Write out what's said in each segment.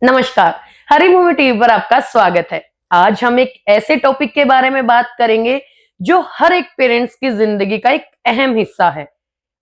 नमस्कार। हरी भूमि टीवी पर आपका स्वागत है। आज हम एक ऐसे टॉपिक के बारे में बात करेंगे जो हर एक पेरेंट्स की जिंदगी का एक अहम हिस्सा है।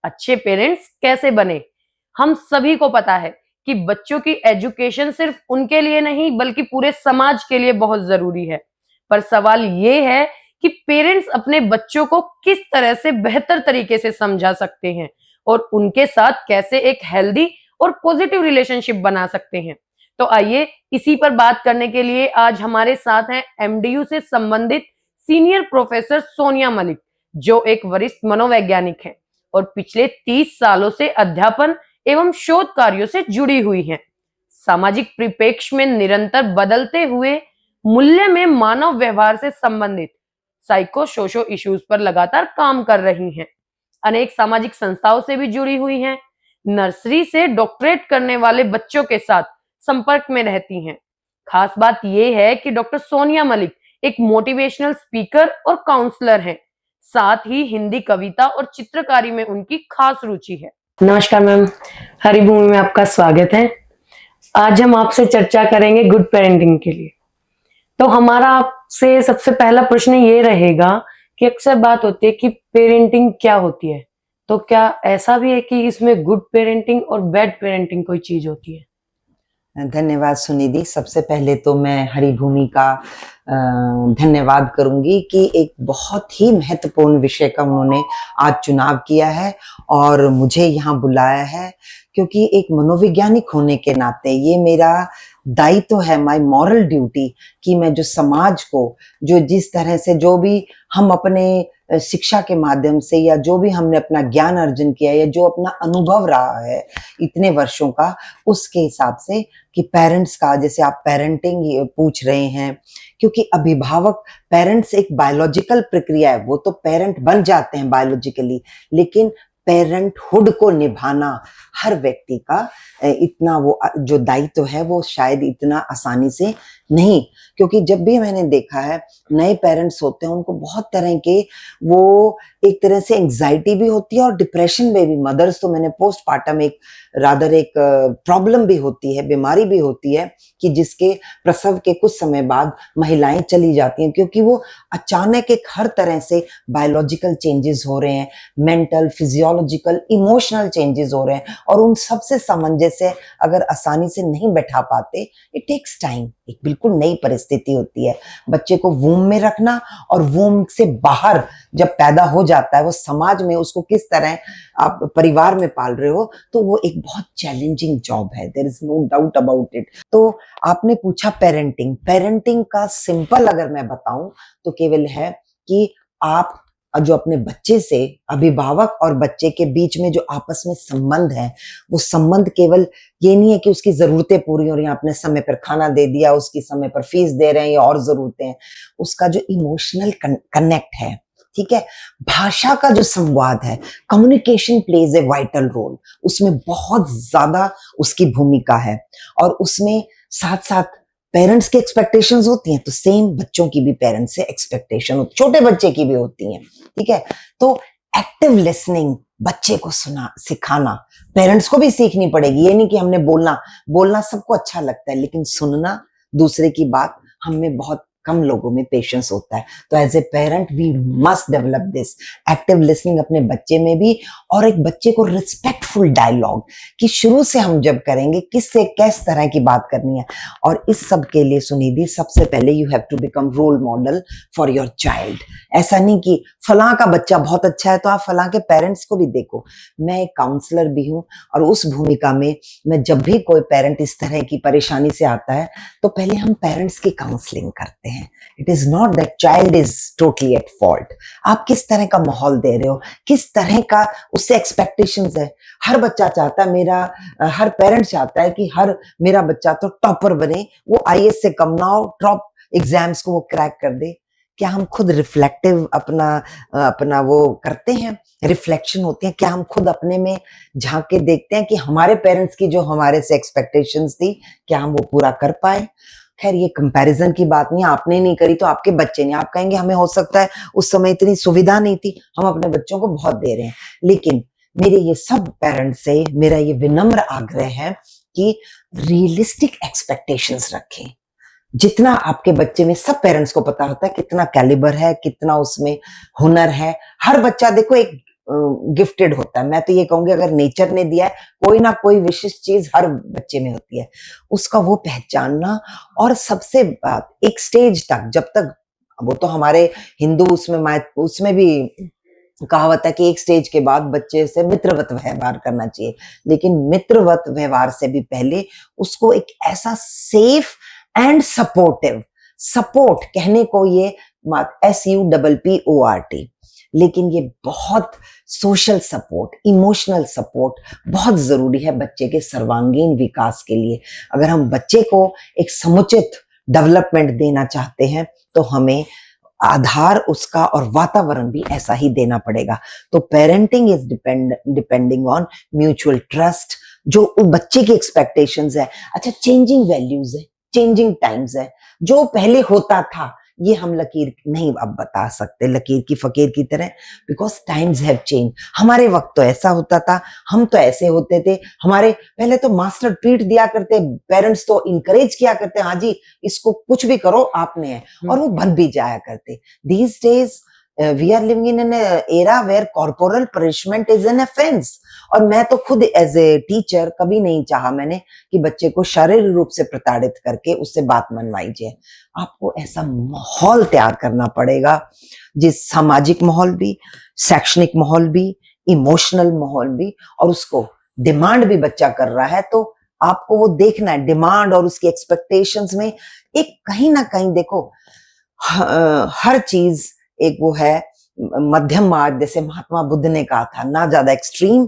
अच्छे पेरेंट्स कैसे बने? हम सभी को पता है कि बच्चों की एजुकेशन सिर्फ उनके लिए नहीं बल्कि पूरे समाज के लिए बहुत जरूरी है। पर सवाल ये है कि पेरेंट्स अपने बच्चों को किस तरह से बेहतर तरीके से समझा सकते हैं और उनके साथ कैसे एक हेल्दी और पॉजिटिव रिलेशनशिप बना सकते हैं। तो आइए इसी पर बात करने के लिए आज हमारे साथ हैं एमडीयू से संबंधित सीनियर प्रोफेसर सोनिया मलिक, जो एक वरिष्ठ मनोवैज्ञानिक हैं और पिछले 30 सालों से अध्यापन एवं शोध कार्यों से जुड़ी हुई हैं। सामाजिक परिप्रेक्ष्य में निरंतर बदलते हुए मूल्य में मानव व्यवहार से संबंधित साइको सोशो इश्यूज पर लगातार काम कर रही हैं। अनेक सामाजिक संस्थाओं से भी जुड़ी हुई हैं। नर्सरी से डॉक्टरेट करने वाले बच्चों के साथ संपर्क में रहती हैं। खास बात यह है कि डॉक्टर सोनिया मलिक एक मोटिवेशनल स्पीकर और काउंसलर हैं। साथ ही हिंदी कविता और चित्रकारी में उनकी खास रुचि है। नमस्कार मैम, हरी भूमि में आपका स्वागत है। आज हम आपसे चर्चा करेंगे गुड पेरेंटिंग के लिए। तो हमारा आपसे सबसे पहला प्रश्न ये रहेगा कि अक्सर बात होती है कि पेरेंटिंग क्या होती है, तो क्या ऐसा भी है कि इसमें गुड पेरेंटिंग और बैड पेरेंटिंग कोई चीज होती है? धन्यवाद सुनिधि। सबसे पहले तो मैं हरी भूमि का धन्यवाद करूंगी कि एक बहुत ही महत्वपूर्ण विषय का उन्होंने आज चुनाव किया है और मुझे यहाँ बुलाया है, क्योंकि एक मनोवैज्ञानिक होने के नाते ये मेरा दायित्व है, माय मॉरल ड्यूटी, कि मैं जो समाज को, जो जिस तरह से जो भी हम अपने शिक्षा के माध्यम से या जो भी हमने अपना ज्ञान अर्जन किया या जो अपना अनुभव रहा है इतने वर्षों का, उसके हिसाब से कि पेरेंट्स का, जैसे आप पेरेंटिंग पूछ रहे हैं, क्योंकि अभिभावक, पेरेंट्स एक बायोलॉजिकल प्रक्रिया है, वो तो पेरेंट बन जाते हैं बायोलॉजिकली, लेकिन पेरेंटहुड को निभाना हर व्यक्ति का इतना वो जो दायित्व है वो शायद इतना आसानी से नहीं, क्योंकि जब भी मैंने देखा है नए पेरेंट्स होते हैं उनको बहुत तरह के, वो एक तरह से एंजाइटी भी होती है और डिप्रेशन में भी, मदर्स तो मैंने पोस्टपार्टम एक रादर एक प्रॉब्लम भी होती है, बीमारी भी होती है कि जिसके प्रसव के कुछ समय बाद महिलाएं चली जाती हैं, क्योंकि वो अचानक एक हर तरह से बायोलॉजिकल चेंजेस हो रहे हैं, मेंटल, फिजियोलॉजिकल, इमोशनल चेंजेस हो रहे हैं, और उन सबसे सामंजस्य अगर आसानी से नहीं बैठा पाते, इट टेक्स टाइम। एक बिल्कुल नई परिस्थिति होती है बच्चे को वूम में रखना, और वूम से बाहर जब पैदा हो जाता है वो समाज में उसको किस तरह आप परिवार में पाल रहे हो, तो वो एक बहुत चैलेंजिंग जॉब है, there is no doubt about it. तो आपने पूछा पेरेंटिंग, पेरेंटिंग का सिंपल अगर मैं बताऊं तो केवल है कि आप जो अपने बच्चे से, अभिभावक और बच्चे के बीच में जो आपस में संबंध है, वो संबंध केवल ये नहीं है कि उसकी जरूरतें पूरी हो रही हैं, आपने समय पर खाना दे दिया, उसकी समय पर फीस दे रहे हैं या और जरूरतें हैं, उसका जो इमोशनल कनेक्ट है, ठीक है, भाषा का जो संवाद है, communication plays a vital role, उसमें बहुत ज्यादा उसकी भूमिका है। और उसमें साथ साथ पेरेंट्स की एक्सपेक्टेशंस होती हैं, तो सेम बच्चों की भी पेरेंट्स से एक्सपेक्टेशन होती, छोटे बच्चे की भी होती हैं, ठीक है। तो एक्टिव लिसनिंग, बच्चे को सुना सिखाना, पेरेंट्स को भी सीखनी पड़ेगी। ये नहीं कि हमने बोलना बोलना सबको अच्छा लगता है, लेकिन सुनना दूसरे की बात हम में बहुत कम लोगों में पेशेंस होता है। तो as a parent we must develop this active listening अपने बच्चे में भी, और एक बच्चे को रिस्पेक्टफुल डायलॉग कि शुरू से हम जब करेंगे किससे किस तरह की बात करनी है। और इस सब के लिए सुनिधि, सबसे पहले you have to become role model for your child. ऐसा नहीं कि फलां का बच्चा बहुत अच्छा है तो आप फलां के पेरेंट्स को भी देखो। मैं एक काउंसलर भी हूँ, और उस भूमिका में मैं जब भी कोई पेरेंट इस तरह की परेशानी से आता है तो पहले हम पेरेंट्स की काउंसलिंग करते हैं। It is not that child is totally at fault. आप किस तरह का माहौल दे रहे हो, किस तरह का उससे एक्सपेक्टेशंस है। हर बच्चा चाहता है, हर पेरेंट चाहता है कि हर मेरा बच्चा तो टॉपर बने, वो आईएएस से कम ना हो, टॉप एग्जाम्स को वो क्रैक कर दे। क्या हम खुद रिफ्लेक्टिव अपना वो करते हैं, रिफ्लेक्शन होती है, क्या हम खुद अपने में झांक के देखते हैं कि हमारे पेरेंट्स की जो हमारे से एक्सपेक्टेशंस थी, क्या हम वो पूरा कर पाए। खैर ये कंपैरिजन की बात नहीं, आपने नहीं करी तो आपके बच्चे नहीं, आप कहेंगे हमें हो सकता है उस समय इतनी सुविधा नहीं थी, हम अपने बच्चों को बहुत दे रहे हैं। लेकिन मेरे ये सब पेरेंट्स से मेरा ये विनम्र आग्रह है कि रियलिस्टिक एक्सपेक्टेशंस रखें। जितना आपके बच्चे में, सब पेरेंट्स को पता होता है कितना कैलिबर है, कितना उसमें हुनर है। हर बच्चा देखो एक गिफ्टेड होता है। मैं तो ये कहूंगी अगर नेचर ने दिया है, कोई ना कोई विशिष्ट चीज हर बच्चे में होती है, उसका वो पहचानना। और सबसे बात, एक स्टेज तक, जब तक वो तो हमारे हिंदू उसमें भी कहावत है कि एक स्टेज के बाद बच्चे से मित्रवत व्यवहार करना चाहिए, लेकिन मित्रवत व्यवहार से भी पहले उसको एक ऐसा सेफ एंड सपोर्टिव, सपोर्ट कहने को ये SUPPORT, लेकिन ये बहुत सोशल सपोर्ट, इमोशनल सपोर्ट बहुत जरूरी है बच्चे के सर्वांगीण विकास के लिए। अगर हम बच्चे को एक समुचित डेवलपमेंट देना चाहते हैं तो हमें आधार उसका और वातावरण भी ऐसा ही देना पड़ेगा। तो parenting is depending on mutual trust, जो बच्चे की एक्सपेक्टेशंस है। अच्छा, चेंजिंग वैल्यूज है, चेंजिंग टाइम्स है। जो पहले होता था ये हम लकीर नहीं अब बता सकते, लकीर की फकीर की तरह, बिकॉज टाइम्स हैव चेंज। हमारे वक्त तो ऐसा होता था, हम तो ऐसे होते थे। हमारे पहले तो मास्टर ट्रीट दिया करते, पेरेंट्स तो इंकरेज किया करते, हाँ जी इसको कुछ भी करो आपने है, और वो बन भी जाया करते। These days we are living in an era where corporal punishment is an offence. और मैं तो खुद एज ए टीचर कभी नहीं चाहा मैंने कि बच्चे को शारीरिक रूप से प्रताड़ित करके उससे बात मनवाई जाए। आपको ऐसा माहौल तैयार करना पड़ेगा, जिस सामाजिक माहौल भी, शैक्षणिक माहौल भी, इमोशनल माहौल भी, और उसको डिमांड भी बच्चा कर रहा है तो आपको वो देखना है। डिमांड और उसकी एक्सपेक्टेशंस में एक कहीं ना कहीं देखो हर चीज एक वो है मध्यम मार्ग, जैसे महात्मा बुद्ध ने कहा था, ना ज्यादा एक्सट्रीम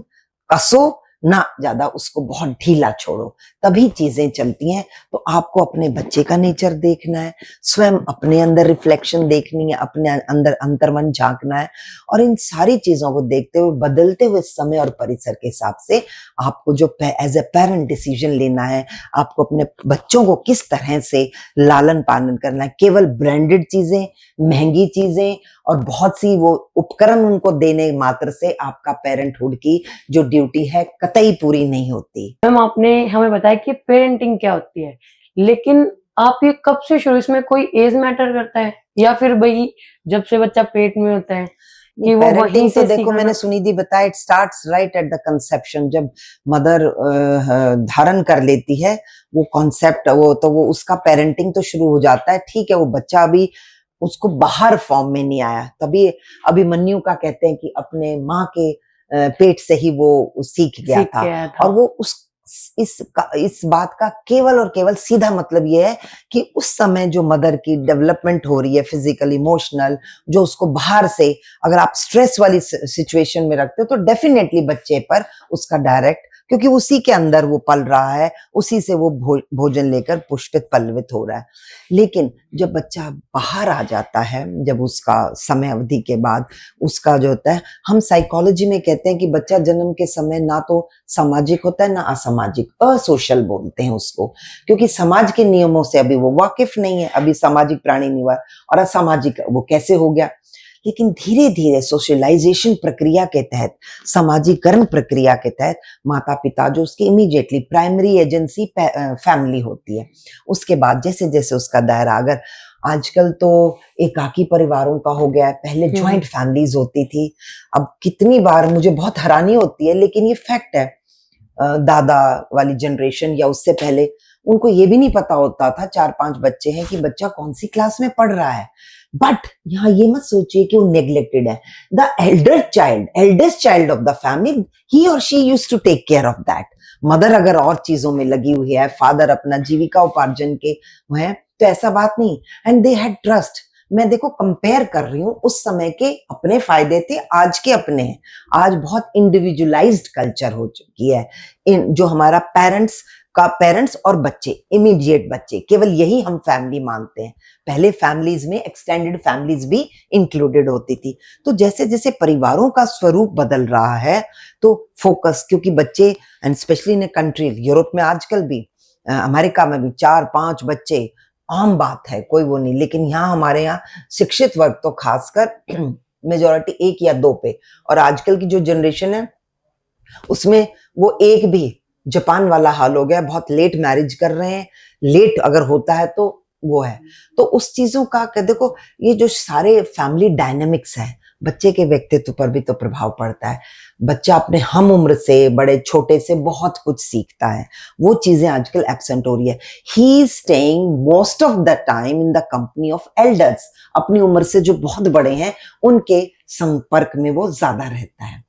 कसो, ना ज्यादा उसको बहुत ढीला छोड़ो, तभी चीजें चलती हैं। तो आपको अपने बच्चे का नेचर देखना है, स्वयं अपने अंदर रिफ्लेक्शन देखनी है, अपने अंदर अंतर्मन झांकना है, और इन सारी चीजों को देखते हुए बदलते हुए समय और परिसर के हिसाब से आपको जो एज ए पेरेंट डिसीजन लेना है, आपको अपने बच्चों को किस तरह से लालन पालन करना है। केवल ब्रांडेड चीजें, महंगी चीजें और बहुत सी वो उपकरण उनको देने मात्र से आपका पेरेंटहुड की जो ड्यूटी है कतई पूरी नहीं होती। मैम आपने हमें बताया कि पेरेंटिंग क्या होती है, लेकिन आप ये कब से शुरू, इसमें कोई एज मैटर करता है या फिर भाई जब से बच्चा पेट में होता है कि वो वहीं पेरेंटिंग से तो देखो सीखना? मैंने सुनिधि बताया, it starts right at the conception. जब मदर धारण कर लेती है वो कॉन्सेप्ट, वो उसका पेरेंटिंग तो शुरू हो जाता है। ठीक है, वो बच्चा अभी उसको बाहर फॉर्म में नहीं आया, तभी अभिमन्यु का कहते हैं कि अपने माँ के पेट से ही वो सीख गया था। और वो इस बात का केवल और केवल सीधा मतलब ये है कि उस समय जो मदर की डेवलपमेंट हो रही है, फिजिकल, इमोशनल, जो उसको बाहर से अगर आप स्ट्रेस वाली सिचुएशन में रखते हो तो डेफिनेटली बच्चे पर उसका डायरेक्ट, क्योंकि उसी के अंदर वो पल रहा है, उसी से वो भोजन लेकर पुष्पित पल्लवित हो रहा है। लेकिन जब बच्चा बाहर आ जाता है, जब उसका समय अवधि के बाद उसका जो होता है, हम साइकोलॉजी में कहते हैं कि बच्चा जन्म के समय ना तो सामाजिक होता है ना असामाजिक, असोशल बोलते हैं उसको, क्योंकि समाज के नियमों से अभी वो वाकिफ नहीं है, अभी सामाजिक प्राणी नहीं हुआ, और असामाजिक वो कैसे हो गया। लेकिन धीरे धीरे सोशलाइजेशन प्रक्रिया के तहत, सामाजिकरण प्रक्रिया के तहत माता पिता जो उसकी इमीडिएटली प्राइमरी एजेंसी फैमिली होती है, उसके बाद जैसे जैसे उसका दायरा, अगर आजकल तो एकाकी परिवारों का हो गया है, पहले ज्वाइंट फैमिलीज होती थी। अब कितनी बार मुझे बहुत हैरानी होती है, लेकिन ये फैक्ट है, दादा वाली जनरेशन या उससे पहले उनको ये भी नहीं पता होता था, 4-5 बच्चे हैं, कि बच्चा कौन सी क्लास में पढ़ रहा है। बट यहाँ ये मत सोचिए कि वो नेग्लेक्टेड है। The eldest child of the family, he और she used to take care of that. Mother अगर और चीजों में लगी हुई है, फादर अपना जीविका उपार्जन के है, तो ऐसा बात नहीं। And they had trust. मैं देखो कंपेयर कर रही हूँ, उस समय के अपने फायदे थे, आज के अपने हैं। आज बहुत इंडिविजुअलाइज्ड कल्चर हो चुकी है। जो हमारा पेरेंट्स और बच्चे, इमीडिएट बच्चे, केवल यही हम फैमिली मानते हैं। पहले फैमिलीज में एक्सटेंडेड फैमिलीज भी इंक्लूडेड होती थी। तो जैसे जैसे परिवारों का स्वरूप बदल रहा है तो फोकस, क्योंकि बच्चे and specially in country, Europe में आजकल भी, अमेरिका में भी 4-5 बच्चे आम बात है, कोई वो नहीं। लेकिन यहाँ हमारे यहाँ शिक्षित वर्ग तो खासकर मेजोरिटी 1 या 2 पे, और आजकल की जो जनरेशन है उसमें वो 1 भी जापान वाला हाल हो गया, बहुत लेट मैरिज कर रहे हैं, लेट अगर होता है तो वो है। तो उस चीजों का देखो, ये जो सारे फैमिली डायनेमिक्स है, बच्चे के व्यक्तित्व पर भी तो प्रभाव पड़ता है। बच्चा अपने हम उम्र से, बड़े छोटे से बहुत कुछ सीखता है, वो चीजें आजकल एब्सेंट हो रही है। He is staying most of the time in the company of elders, अपनी उम्र से जो बहुत बड़े हैं उनके संपर्क में वो ज्यादा रहता है।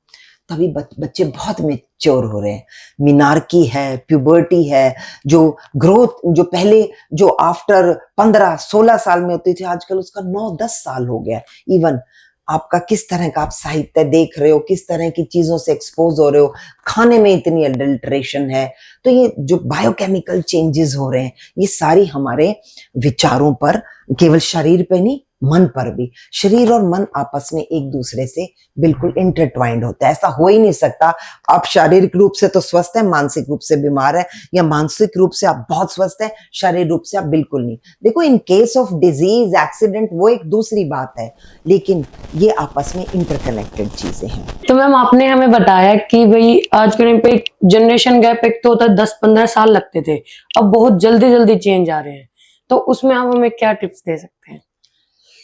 तभी बच्चे बहुत मेच्योर हो रहे हैं। मिनार्की है, प्यूबर्टी है, जो ग्रोथ जो पहले जो आफ्टर 15-16 साल में होती थी, आजकल उसका 9-10 साल हो गया। इवन आपका किस तरह का आप साहित्य देख रहे हो, किस तरह की चीजों से एक्सपोज हो रहे हो, खाने में इतनी अडल्ट्रेशन है, तो ये जो बायोकेमिकल चेंजेस हो रहे हैं, ये सारी हमारे विचारों पर, केवल शरीर पे नहीं, मन पर भी। शरीर और मन आपस में एक दूसरे से बिल्कुल इंटरट्वाइंड होता है। ऐसा हो ही नहीं सकता आप शारीरिक रूप से तो स्वस्थ है, मानसिक रूप से बीमार है, या मानसिक रूप से आप बहुत स्वस्थ है, शारीरिक रूप से आप बिल्कुल नहीं। देखो, in case of disease, accident, वो एक दूसरी बात है, लेकिन ये आपस में इंटरकनेक्टेड चीजें हैं। तो मैम, आपने हमें बताया कि भाई आज के टाइम पे एक जनरेशन गैप एक तो होता है, 10-15 साल लगते थे, अब बहुत जल्दी जल्दी चेंज आ रहे हैं, तो उसमें आप हमें क्या टिप्स दे सकते हैं?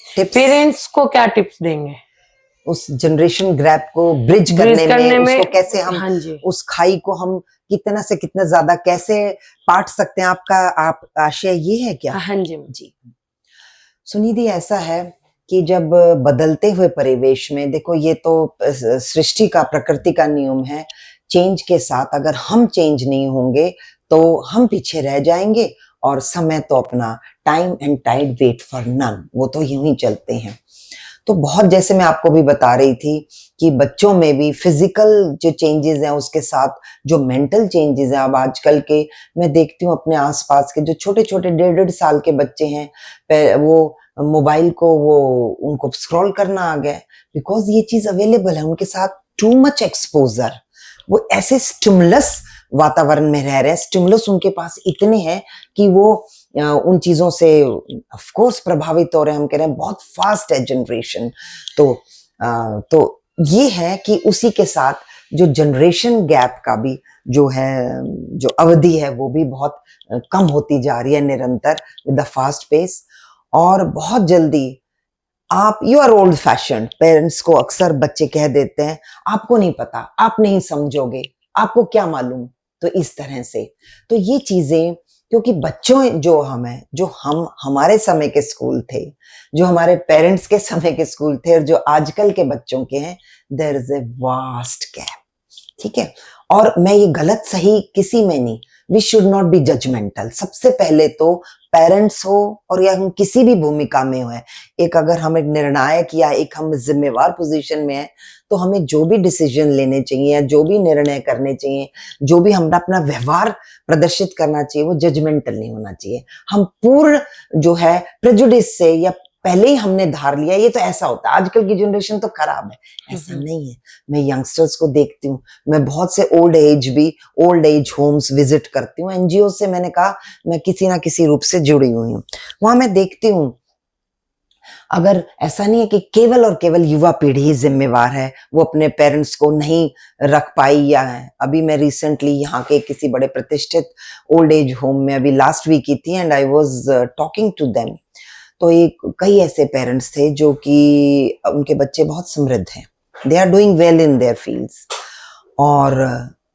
पेरेंट्स को क्या टिप्स देंगे उस जनरेशन गैप को ब्रिज करने में, उसको कैसे हम, हाँ जी, उस खाई को हम कितना से कितना ज्यादा कैसे पाट सकते हैं? आप आशय ये है क्या? हाँ जी जी सुनिधि, ऐसा है कि जब बदलते हुए परिवेश में, देखो ये तो सृष्टि का, प्रकृति का नियम है, चेंज के साथ अगर हम चेंज नहीं होंगे तो हम पीछे रह जाएंगे, और समय तो अपना, time and tide wait for none, वो तो यूं ही चलते हैं। तो बहुत, जैसे मैं आपको भी बता रही थी कि बच्चों में भी फिजिकल जो चेंजेस हैं, उसके साथ जो मेंटल चेंजेस हैं, अब आजकल के मैं देखती हूँ अपने आसपास के जो छोटे छोटे 1.5 साल के बच्चे हैं, वो मोबाइल को वो उनको स्क्रॉल करना आ गया, बिकॉज ये चीज अवेलेबल है उनके साथ। टू मच एक्सपोजर, वो ऐसे स्टिमुलस वातावरण में रह रहे हैं, स्टिमुलस उनके पास इतने हैं कि वो उन चीजों से ऑफ कोर्स प्रभावित हो रहे हैं। हम कह रहे हैं बहुत फास्ट है जनरेशन। तो ये है कि उसी के साथ जो जनरेशन गैप का भी जो है, जो अवधि है, वो भी बहुत कम होती जा रही है निरंतर, विद द फास्ट पेस। और बहुत जल्दी आप, you are old fashion, parents को अक्सर बच्चे कह देते हैं, आपको नहीं पता, आप नहीं समझोगे, आपको क्या मालूम, तो इस तरह से। तो ये चीजें, क्योंकि बच्चों जो हम हमारे समय के स्कूल थे, जो हमारे पेरेंट्स के समय के स्कूल थे, और जो आजकल के बच्चों के हैं, there is a vast gap, ठीक है। और मैं ये गलत सही किसी में नहीं, we should not be judgemental. सबसे पहले तो पेरेंट्स हो और या हम किसी भी भूमिका में हो, एक अगर हम एक निर्णायक या एक हम जिम्मेवार पोजीशन में है, तो हमें जो भी डिसीजन लेने चाहिए या जो भी निर्णय करने चाहिए, जो भी हमारा अपना व्यवहार प्रदर्शित करना चाहिए, वो जजमेंटल नहीं होना चाहिए। हम पूर्ण जो है प्रेजुडिस से, या पहले ही हमने धार लिया ये तो ऐसा होता है, आजकल की जनरेशन तो खराब है, ऐसा नहीं है। मैं यंगस्टर्स को देखती हूँ, मैं बहुत से ओल्ड एज होम्स विजिट करती हूँ, एनजीओ से, मैंने कहा मैं किसी ना किसी रूप से जुड़ी हुई हूँ, वहां मैं देखती हूँ, अगर ऐसा नहीं है कि केवल और केवल युवा पीढ़ी ही जिम्मेवार है, वो अपने पेरेंट्स को नहीं रख पाई या है। अभी मैं रिसेंटली यहाँ के किसी बड़े प्रतिष्ठित ओल्ड एज होम में अभी लास्ट वीक की थी, and I was talking to them. तो कई ऐसे पेरेंट्स थे जो कि उनके बच्चे बहुत समृद्ध हैं, they are doing well in their fields, और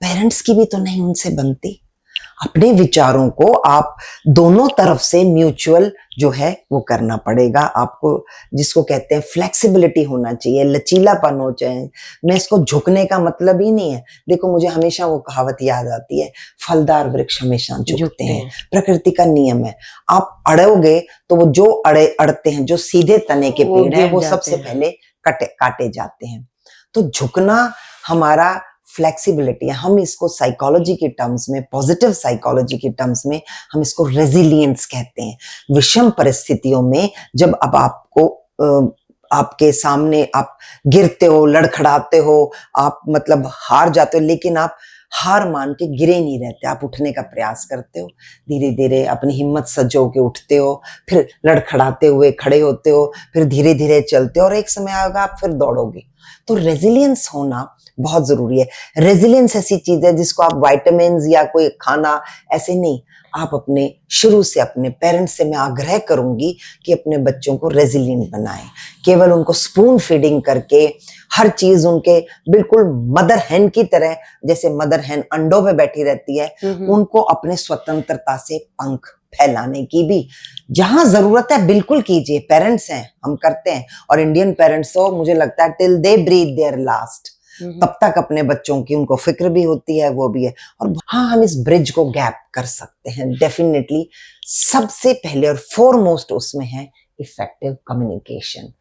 पेरेंट्स की भी तो नहीं उनसे बनती। अपने विचारों को आप दोनों तरफ से म्यूचुअल जो है वो करना पड़ेगा आपको, जिसको कहते हैं फ्लेक्सिबिलिटी होना चाहिए, लचीलापन हो चाहिए। मैं इसको झुकने का मतलब ही नहीं है। देखो, मुझे हमेशा वो कहावत याद आती है, फलदार वृक्ष हमेशा झुकते हैं, प्रकृति का नियम है। आप अड़ोगे तो वो जो अड़ते हैं, जो सीधे तने के पेड़ हैं, वो सबसे पहले काटे जाते हैं। तो झुकना हमारा फ्लेक्सिबिलिटी है। हम इसको साइकोलॉजी के टर्म्स में, पॉजिटिव साइकोलॉजी के टर्म्स में हम इसको रेजिलियंस कहते हैं। विषम परिस्थितियों में जब अब आपको आपके सामने आप गिरते हो, लड़खड़ाते हो, आप मतलब हार जाते हो, लेकिन आप हार मान के गिरे नहीं रहते, आप उठने का प्रयास करते हो, धीरे धीरे अपनी हिम्मत सजो के उठते हो, फिर लड़खड़ाते हुए खड़े होते हो, फिर धीरे धीरे चलते हो, और एक समय आएगा आप फिर दौड़ोगे। तो रेजिलियंस होना बहुत जरूरी है। रेजिलियंस ऐसी चीज है जिसको आप विटामिन या कोई खाना ऐसे नहीं, आप अपने शुरू से अपने पेरेंट्स से मैं आग्रह करूंगी कि अपने बच्चों को रेजिलियंट बनाएं। केवल उनको स्पून फीडिंग करके हर चीज उनके बिल्कुल मदर हैन की तरह, जैसे मदर हैन अंडों पे बैठी रहती है, उनको अपने स्वतंत्रता से पंख फैलाने की भी जहां जरूरत है बिल्कुल कीजिए। पेरेंट्स हैं, हम करते हैं, और इंडियन पेरेंट्स तो मुझे लगता है till they breathe their last, तब तक अपने बच्चों की उनको फिक्र भी होती है, वो भी है। और हाँ, हम इस ब्रिज को गैप कर सकते हैं डेफिनेटली। सबसे पहले और फॉरमोस्ट उसमें है इफेक्टिव कम्युनिकेशन।